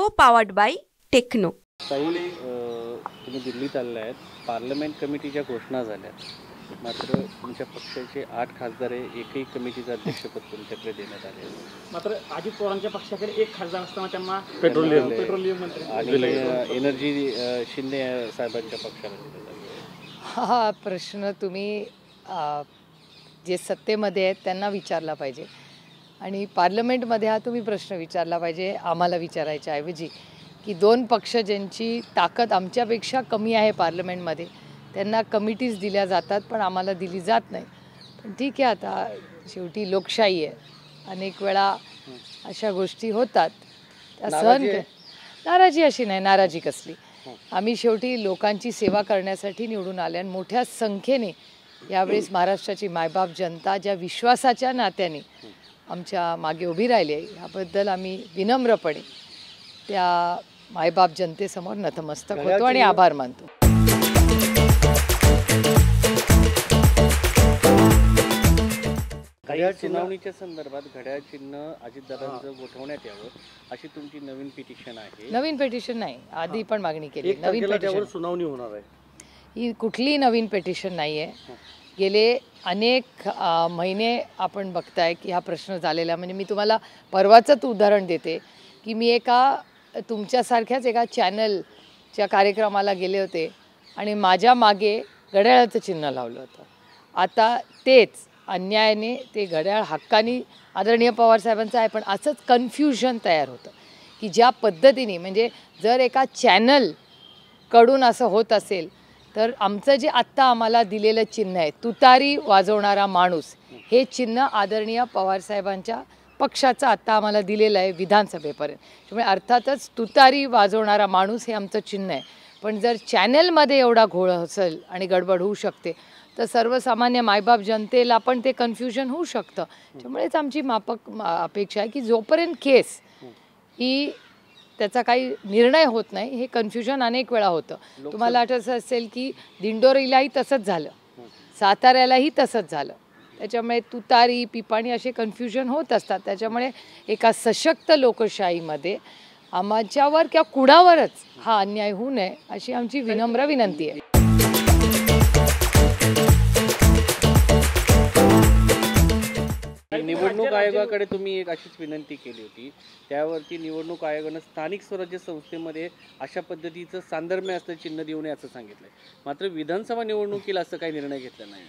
को powered by techno. ताई, तुम्ही दिल्लीत आलेले आहेत. पार्लमेंट कमिटीच्या घोषणा झाल्या, मात्र तुमच्या पक्षाचे 8 खासदार एकही कमिटीचं अध्यक्षपद तुमच्याकडे देण्यात आले. मात्र अजित पवारांच्या पक्षाकडे 1 खासदार असताना त्यांना पेट्रोलियम मंत्री आणि एनर्जी शिंदे साहेबांच्या पक्षाला दिलं जातं. हा प्रश्न तुम्ही जे सत्तेमध्ये आहेत त्यांना विचारला पाहिजे आणि पार्लमेंटमध्ये हा तुम्ही प्रश्न विचारला पाहिजे आम्हाला विचारायच्या ऐवजी की 2 पक्ष ज्यांची ताकद आमच्यापेक्षा कमी आहे पार्लमेंटमध्ये त्यांना कमिटीज दिल्या जातात पण आम्हाला दिली जात नाही. पण ठीक आहे, आता शेवटी लोकशाही आहे, अनेक वेळा अशा गोष्टी होतात, त्या सहन नाराजी अशी नाही, नाराजी कसली. आम्ही शेवटी लोकांची सेवा करण्यासाठी निवडून आले आणि मोठ्या संख्येने यावेळेस महाराष्ट्राची मायबाप जनता ज्या विश्वासाच्या नात्याने आमच्या मागे उभी राहिली आहे याबद्दल आम्ही विनम्रपणे त्या मायबाप जनतेसमोर नतमस्तक होतो आणि आभार मानतो. घड्याळ सुनावणीच्या संदर्भात घड्याळ चिन्ह अजितदादांचं गोठवण्यात यावं अशी तुमची नवीन पिटिशन आहे. नवीन पिटिशन नाही, आधी पण मागणी केली. नवीन पिटिशन सुनावणी होणार आहे. ही कुठली नवीन पिटिशन नाही आहे. गेले अनेक महिने आपण बघताय की हा प्रश्न झालेला. म्हणजे मी तुम्हाला परवाचंच उदाहरण देते की मी तुमच्यासारख्याच एका चॅनलच्या कार्यक्रमाला गेले होते आणि माझ्या मागे घड्याळाचं चिन्ह लावलं होतं. आता तेच अन्यायाने ते घड्याळ हक्कानी आदरणीय पवारसाहेबांचं आहे, पण असंच कन्फ्युजन तयार होतं की ज्या पद्धतीने म्हणजे जर एका चॅनलकडून असं होत असेल तर आमचं जे आत्ता आम्हाला दिलेलं चिन्ह आहे तुतारी वाजवणारा माणूस, हे चिन्ह आदरणीय पवारसाहेबांच्या पक्षाचं आत्ता आम्हाला दिलेलं आहे विधानसभेपर्यंत. त्यामुळे अर्थातच तुतारी वाजवणारा माणूस हे आमचं चिन्ह आहे. पण जर चॅनलमध्ये एवढा घोळ असेल आणि गडबड होऊ शकते तर सर्वसामान्य मायबाप जनतेला पण ते कन्फ्युजन होऊ शकतं. त्यामुळेच आमची अपेक्षा आहे की जोपर्यंत केस ही त्याचा काही निर्णय होत नाही हे कन्फ्युजन अनेक वेळा होतं. तुम्हाला आठवत असेल की दिंडोरीलाही तसंच झालं, साताऱ्यालाही तसंच झालं. त्याच्यामुळे तुतारी पिपाणी असे कन्फ्युजन होत असतात. त्याच्यामुळे एका सशक्त लोकशाहीमध्ये आमच्यावर किंवा कुणावरच हा अन्याय होऊ नये अशी आमची विनम्र विनंती आहे. निवडणूक आयोगाकडे तुम्ही एक अशीच विनंती केली होती, त्यावरती निवडणूक आयोगानं स्थानिक स्वराज्य संस्थेमध्ये अशा पद्धतीचं सांधर्म्य असतं चिन्ह देऊ नये असं सांगितलंय. मात्र विधानसभा निवडणुकीला असं काही निर्णय घेतला नाही.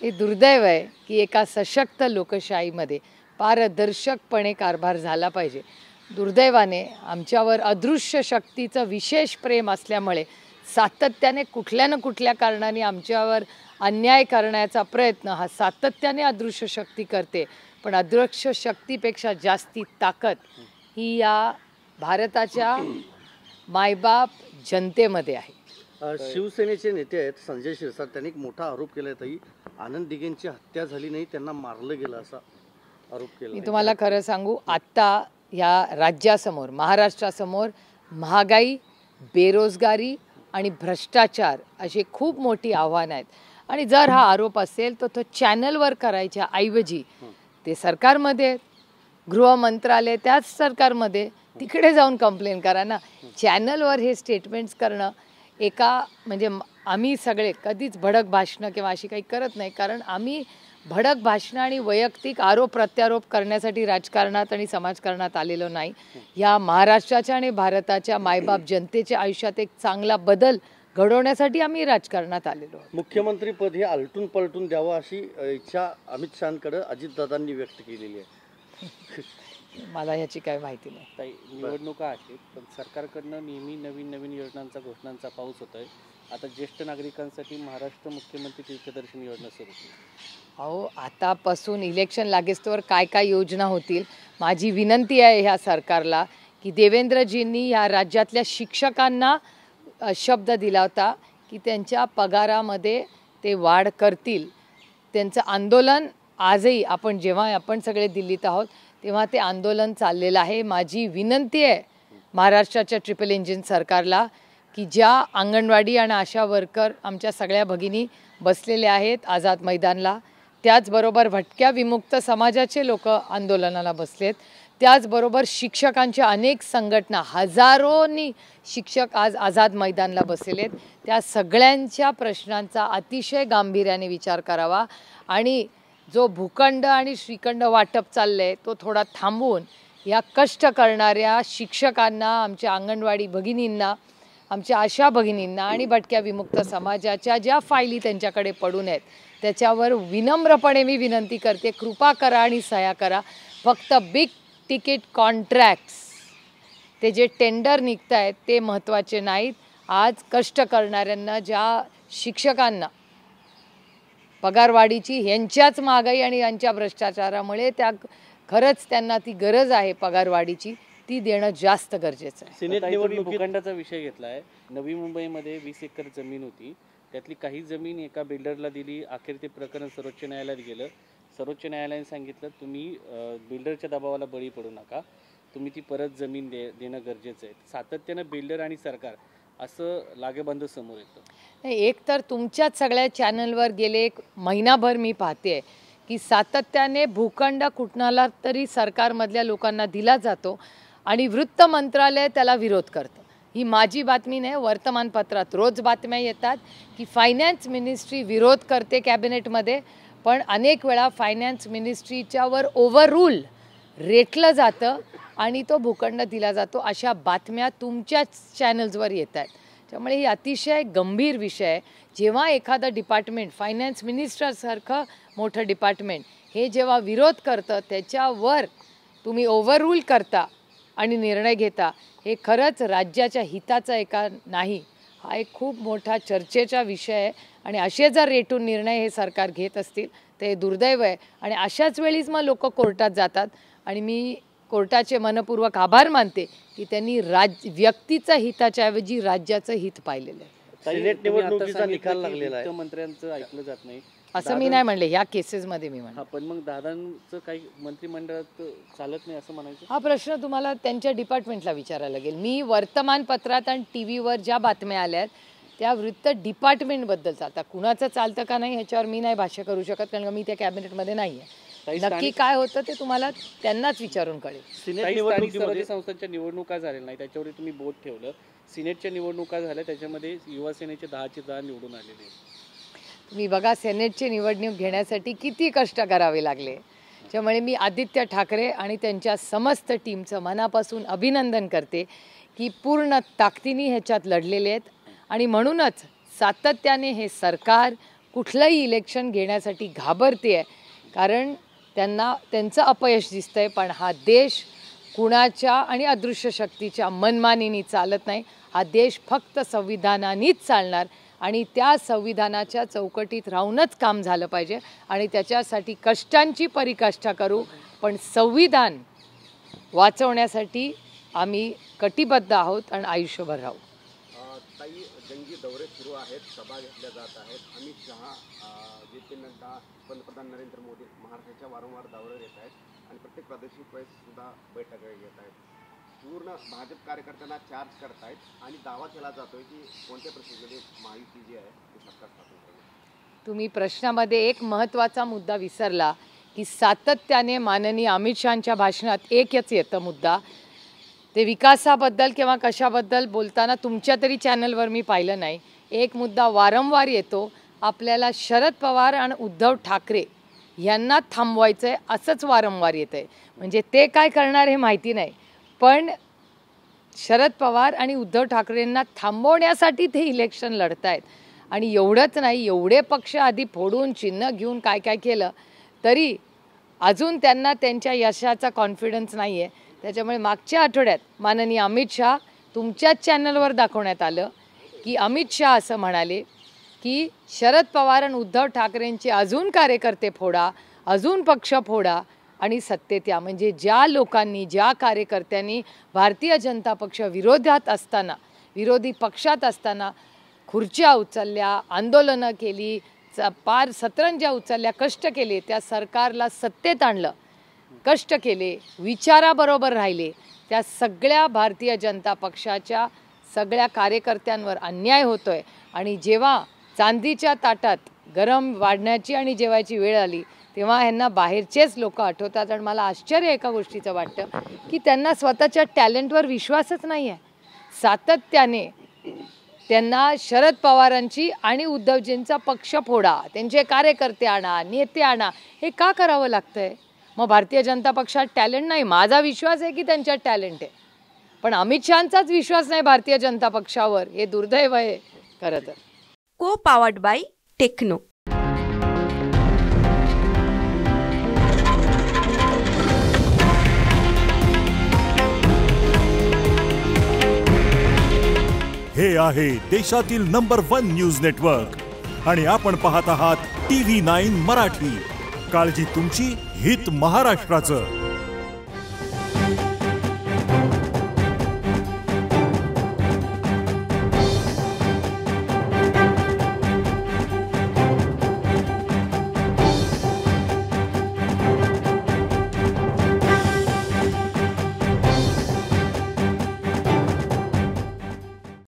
हे दुर्दैव आहे की एका सशक्त लोकशाहीमध्ये पारदर्शकपणे कारभार झाला पाहिजे. दुर्दैवाने आमच्यावर अदृश्य शक्तीचं विशेष प्रेम असल्यामुळे सातत्याने कुठल्या ना कुठल्या कारणाने आमच्यावर अन्याय करण्याचा प्रयत्न हा सातत्याने अदृश्य शक्ती करते. पण अदृश्य शक्तीपेक्षा जास्ती ताकद ही या भारताच्या मायबाप जनतेमध्ये आहे. शिवसेनेचे नेते आहेत संजय शिरसाट, त्यांनी एक मोठा आरोप केला आहे, आनंद दिघेंची हत्या झाली नाही, त्यांना मारलं गेलं असा आरोप केला. मी तुम्हाला खरं सांगू, आत्ता या राज्यासमोर महाराष्ट्रासमोर महागाई, बेरोजगारी आणि भ्रष्टाचार अशी खूप मोठी आव्हानं आहेत. आणि जर हा आरोप असेल तर तो चॅनलवर करायच्या ऐवजी ते सरकारमध्ये, गृह मंत्रालय त्याच सरकारमध्ये, तिकडे जाऊन कंप्लेन करा ना. चॅनलवर हे स्टेटमेंट्स करणं म्हणजे आम्ही सगळे कधीच भडक भाषणं किंवा अशी काही करत नाही, कारण आम्ही भडक भाषणं आणि वैयक्तिक आरोप प्रत्यारोप करण्यासाठी राजकारणात आणि समाजकारणात आलेलो नाही. या महाराष्ट्राच्या आणि भारताच्या मायबाप जनतेच्या आयुष्यात एक चांगला बदल घडवण्यासाठी आम्ही राजकारणात आलेलो आहोत. मुख्यमंत्रीपद हे आलटून पलटून द्यावं अशी इच्छा अमित शहांकडे अजितदादांनी व्यक्त केलेली आहे. मला ह्याची काही माहिती नाही. ताई, निवडणुका आहेत पण सरकारकडनं नेहमी नवीन योजनांचा घोषणांचा पाऊस होत आहे. आता ज्येष्ठ नागरिकांसाठी महाराष्ट्र मुख्यमंत्री तीर्थदर्शन योजना सुरू केली. अहो, आतापासून इलेक्शन लागेस्तोवर काय काय योजना होतील. माझी विनंती आहे ह्या सरकारला की देवेंद्रजींनी ह्या राज्यातल्या शिक्षकांना शब्द दिला होता की त्यांच्या पगारामध्ये ते वाढ करतील. त्यांचं आंदोलन आजही जेव्हा आपण सगळे दिल्लीत आहोत तेव्हा ते आंदोलन चाललेलं आहे. माझी विनंती आहे महाराष्ट्राच्या ट्रिपल इंजिन सरकारला की ज्या अंगणवाडी आणि आशा वर्कर आमच्या सगळ्या भगिनी बसलेल्या आहेत आझाद मैदानला, त्याचबरोबर भटक्या विमुक्त समाजाचे लोक आंदोलनाला बसलेत, त्याचबरोबर शिक्षकांच्या अनेक संघटना, हजारोनी शिक्षक आज आझाद मैदानला बसलेले आहेत. त्या सगळ्यांच्या प्रश्नांचा अतिशय गांभीर्याने विचार करावा आणि जो भूखंड आणि श्रीखंड वाटप चाललंय तो थोडा थांबवून या कष्ट करणाऱ्या शिक्षकांना, आमच्या अंगणवाडी भगिनींना, आमच्या आशा भगिनींना आणि भटक्या विमुक्त समाजाच्या ज्या फायली त्यांच्याकडे पडून आहेत त्याच्यावर विनम्रपणे मी विनंती करते, कृपा करा आणि सह्या करा. फक्त बिग तिकीट कॉन्ट्रॅक्ट्स, ते जे टेंडर निघत आहेत ते महत्त्वाचे नाहीत. आज कष्ट करणाऱ्यांना, ज्या शिक्षकांना पगारवाढीची यांच्याच महागाई आणि यांच्या भ्रष्टाचारामुळे खरंच त्यांना ती गरज आहे पगारवाढीची, ती देणं जास्त गरजेचं आहे. सिनेट निवडणूक भूखंडाचा विषय घेतलाय. नवी मुंबईमध्ये 20 एकर जमीन होती, त्यातली काही जमीन एका बिल्डरला दिली. अखेर ते प्रकरण सर्वोच्च न्यायालयात गेलं. सर्वोच्च न्यायालयाने सांगितलं तुम्ही बिल्डरच्या दबावाला बळी पडू नका, तुम्ही ती परत जमीन देणं गरजेचं आहे. सातत्यानं बिल्डर आणि सरकार असं लागेबांध समोर येतं. नाही, एक तर तुमच्याच सगळ्या चॅनलवर गेले एक महिनाभर मी पाहते की सातत्याने भूखंड कुठणाला तरी सरकारमधल्या लोकांना दिला जातो आणि वृत्त मंत्रालय त्याला विरोध करतं. ही माझी बातमी नाही, वर्तमानपत्रात रोज बातम्या येतात की फायनान्स मिनिस्ट्री विरोध करते कॅबिनेटमध्ये, पण अनेक वेळा फायनान्स मिनिस्ट्रीच्यावर ओव्हररूल रेटलं जातं आणि तो भूखंड दिला जातो. अशा बातम्या तुमच्याच चॅनल्सवर येत आहेत. त्यामुळे ही अतिशय गंभीर विषय आहे. जेव्हा एखादं डिपार्टमेंट, फायनान्स मिनिस्टरसारखं मोठं डिपार्टमेंट हे जेव्हा विरोध करतं त्याच्यावर तुम्ही ओव्हररूल करता आणि निर्णय घेता, हे खरंच राज्याच्या हिताचं एका नाही. हा एक खूप मोठा चर्चेचा विषय आहे आणि असे जर रेटून निर्णय हे सरकार घेत असतील तर हे दुर्दैव आहे. आणि अशाच वेळीच मग लोक कोर्टात जातात आणि मी कोर्टाचे मनपूर्वक आभार मानते की त्यांनी व्यक्तीचं हिताच्या ऐवजी राज्याचं हित पाहिलेलं आहे. सिनेट निवडणुकीचा निकाल लागलेला आहे. मंत्र्यांचं ऐकलं जात नाही असं मी नाही म्हणले, ह्या केसेसमध्ये मी म्हणले. पण मग दादांचं काही मंत्रिमंडळात चालत नाही असं म्हणायचं. हा प्रश्न तुम्हाला त्यांच्या डिपार्टमेंटला विचारायला लागेल. मी वर्तमानपत्रात आणि टी व्हीवर ज्या बातम्या आल्यात त्या वृत्त डिपार्टमेंटबद्दल चालतात. कुणाचं चालतं का नाही ह्याच्यावर मी नाही भाष्य करू शकत, कारण मी त्या कॅबिनेटमध्ये नाही आहे. नक्की काय होतं ते तुम्हाला त्यांनाच विचारून कळेल. सिनेट संस्थांच्या निवडणुका झालेल्या नाही त्याच्यावर तुम्ही बोट ठेवलं. सिनेटच्या निवडणुका झाल्या त्याच्यामध्ये युवा सेनेचे 10चे 10 निवडून आलेले. तुम्ही बघा सेनेटची निवडणूक घेण्यासाठी किती कष्ट करावे लागले. त्यामुळे मी आदित्य ठाकरे आणि त्यांच्या समस्त टीमचं मनापासून अभिनंदन करते की पूर्ण ताकदीने ह्याच्यात लढलेले आहेत. आणि म्हणूनच सातत्याने हे सरकार कुठलंही इलेक्शन घेण्यासाठी घाबरते आहे, कारण त्यांना त्यांचं अपयश दिसतंय. पण हा देश कुणाच्या आणि अदृश्य शक्तीच्या मनमानीने चालत नाही. हा देश फक्त संविधानानेच चालणार आणि त्या संविधानाच्या चौकटीत राहूनच काम झालं पाहिजे आणि त्याच्यासाठी कष्टांची परिकाष्ठा करू, पण संविधान वाचवण्यासाठी आम्ही कटिबद्ध आहोत आणि आयुष्यभर राहू. ताई, जंगी दौरे सुरू आहेत, सभा घेतल्या जात आहेत. अमित शहा, जे पी नड्डा, पंतप्रधान नरेंद्र मोदी महाराष्ट्राच्या वारंवार दौऱ्यावर येत आहेत आणि प्रत्येक प्रादेशिक वेळेस सुद्धा बैठका घेत आहेत. पूर्ण भाजप कार्यकर्त्यांना चार्ज करतायत आणि दावा केला जातोय की कोणत्या परिस्थितीमध्ये महायुती जी आहे ती सरकार स्थापन करेल. तुम्ही प्रश्नामध्ये एक महत्त्वाचा मुद्दा विसरला की सातत्याने माननीय अमित शहांच्या भाषणात एकच येतं मुद्दा, ते विकासाबद्दल किंवा कशाबद्दल बोलताना तुमच्या तरी चॅनलवर मी पाहिलं नाही. एक मुद्दा वारंवार येतो, आपल्याला शरद पवार आणि उद्धव ठाकरे यांना थांबवायचं आहे असंच वारंवार येतं आहे. म्हणजे ते काय करणार हे माहिती नाही, पण शरद पवार आणि उद्धव ठाकरेंना थांबवण्यासाठी ते इलेक्शन लढत आहेत. आणि एवढंच नाही, एवढे पक्ष आधी फोडून चिन्ह घेऊन काय काय केलं तरी अजून त्यांना त्यांच्या यशाचा कॉन्फिडन्स नाही आहे. त्याच्यामुळे मागच्या आठवड्यात माननीय अमित शहा तुमच्याच चॅनलवर दाखवण्यात आलं की अमित शहा असं म्हणाले की शरद पवार आणि उद्धव ठाकरेंचे अजून कार्यकर्ते फोडा, अजून पक्ष फोडा आणि सत्तेत या. म्हणजे ज्या लोकांनी, ज्या कार्यकर्त्यांनी भारतीय जनता पक्ष विरोधात असताना, विरोधी पक्षात असताना खुर्च्या उचलल्या, आंदोलनं केली, पार सतरंज्या उचलल्या, कष्ट केले, त्या सरकारला सत्तेत आणलं, कष्ट केले, विचाराबरोबर राहिले, त्या सगळ्या भारतीय जनता पक्षाच्या सगळ्या कार्यकर्त्यांवर अन्याय होतोय. आणि जेव्हा चांदीच्या ताटात गरम वाढण्याची आणि जेवायची वेळ आली तेव्हा ह्यांना बाहेरचेच लोक आठवतात. आणि मला आश्चर्य एका गोष्टीचं वाटतं की त्यांना स्वतःच्या टॅलेंटवर विश्वासच नाही आहे. सातत्याने त्यांना शरद पवारांची आणि उद्धवजींचा पक्ष फोडा, त्यांचे कार्यकर्ते आणा, नेते आणा, हे का करावं लागतंय? मग भारतीय जनता पक्षात टॅलेंट नाही? माझा विश्वास आहे की त्यांच्यात टॅलेंट आहे, पण अमित शहांचाच विश्वास नाही भारतीय जनता पक्षावर. हे दुर्दैव आहे खरं तर. को पावर्ड बाय टेक्नो. हे आहे देशातील नंबर 1 न्यूज नेटवर्क आणि आपण पाहत आहात TV9 मराठी. काळजी तुमची, हित महाराष्ट्राचं.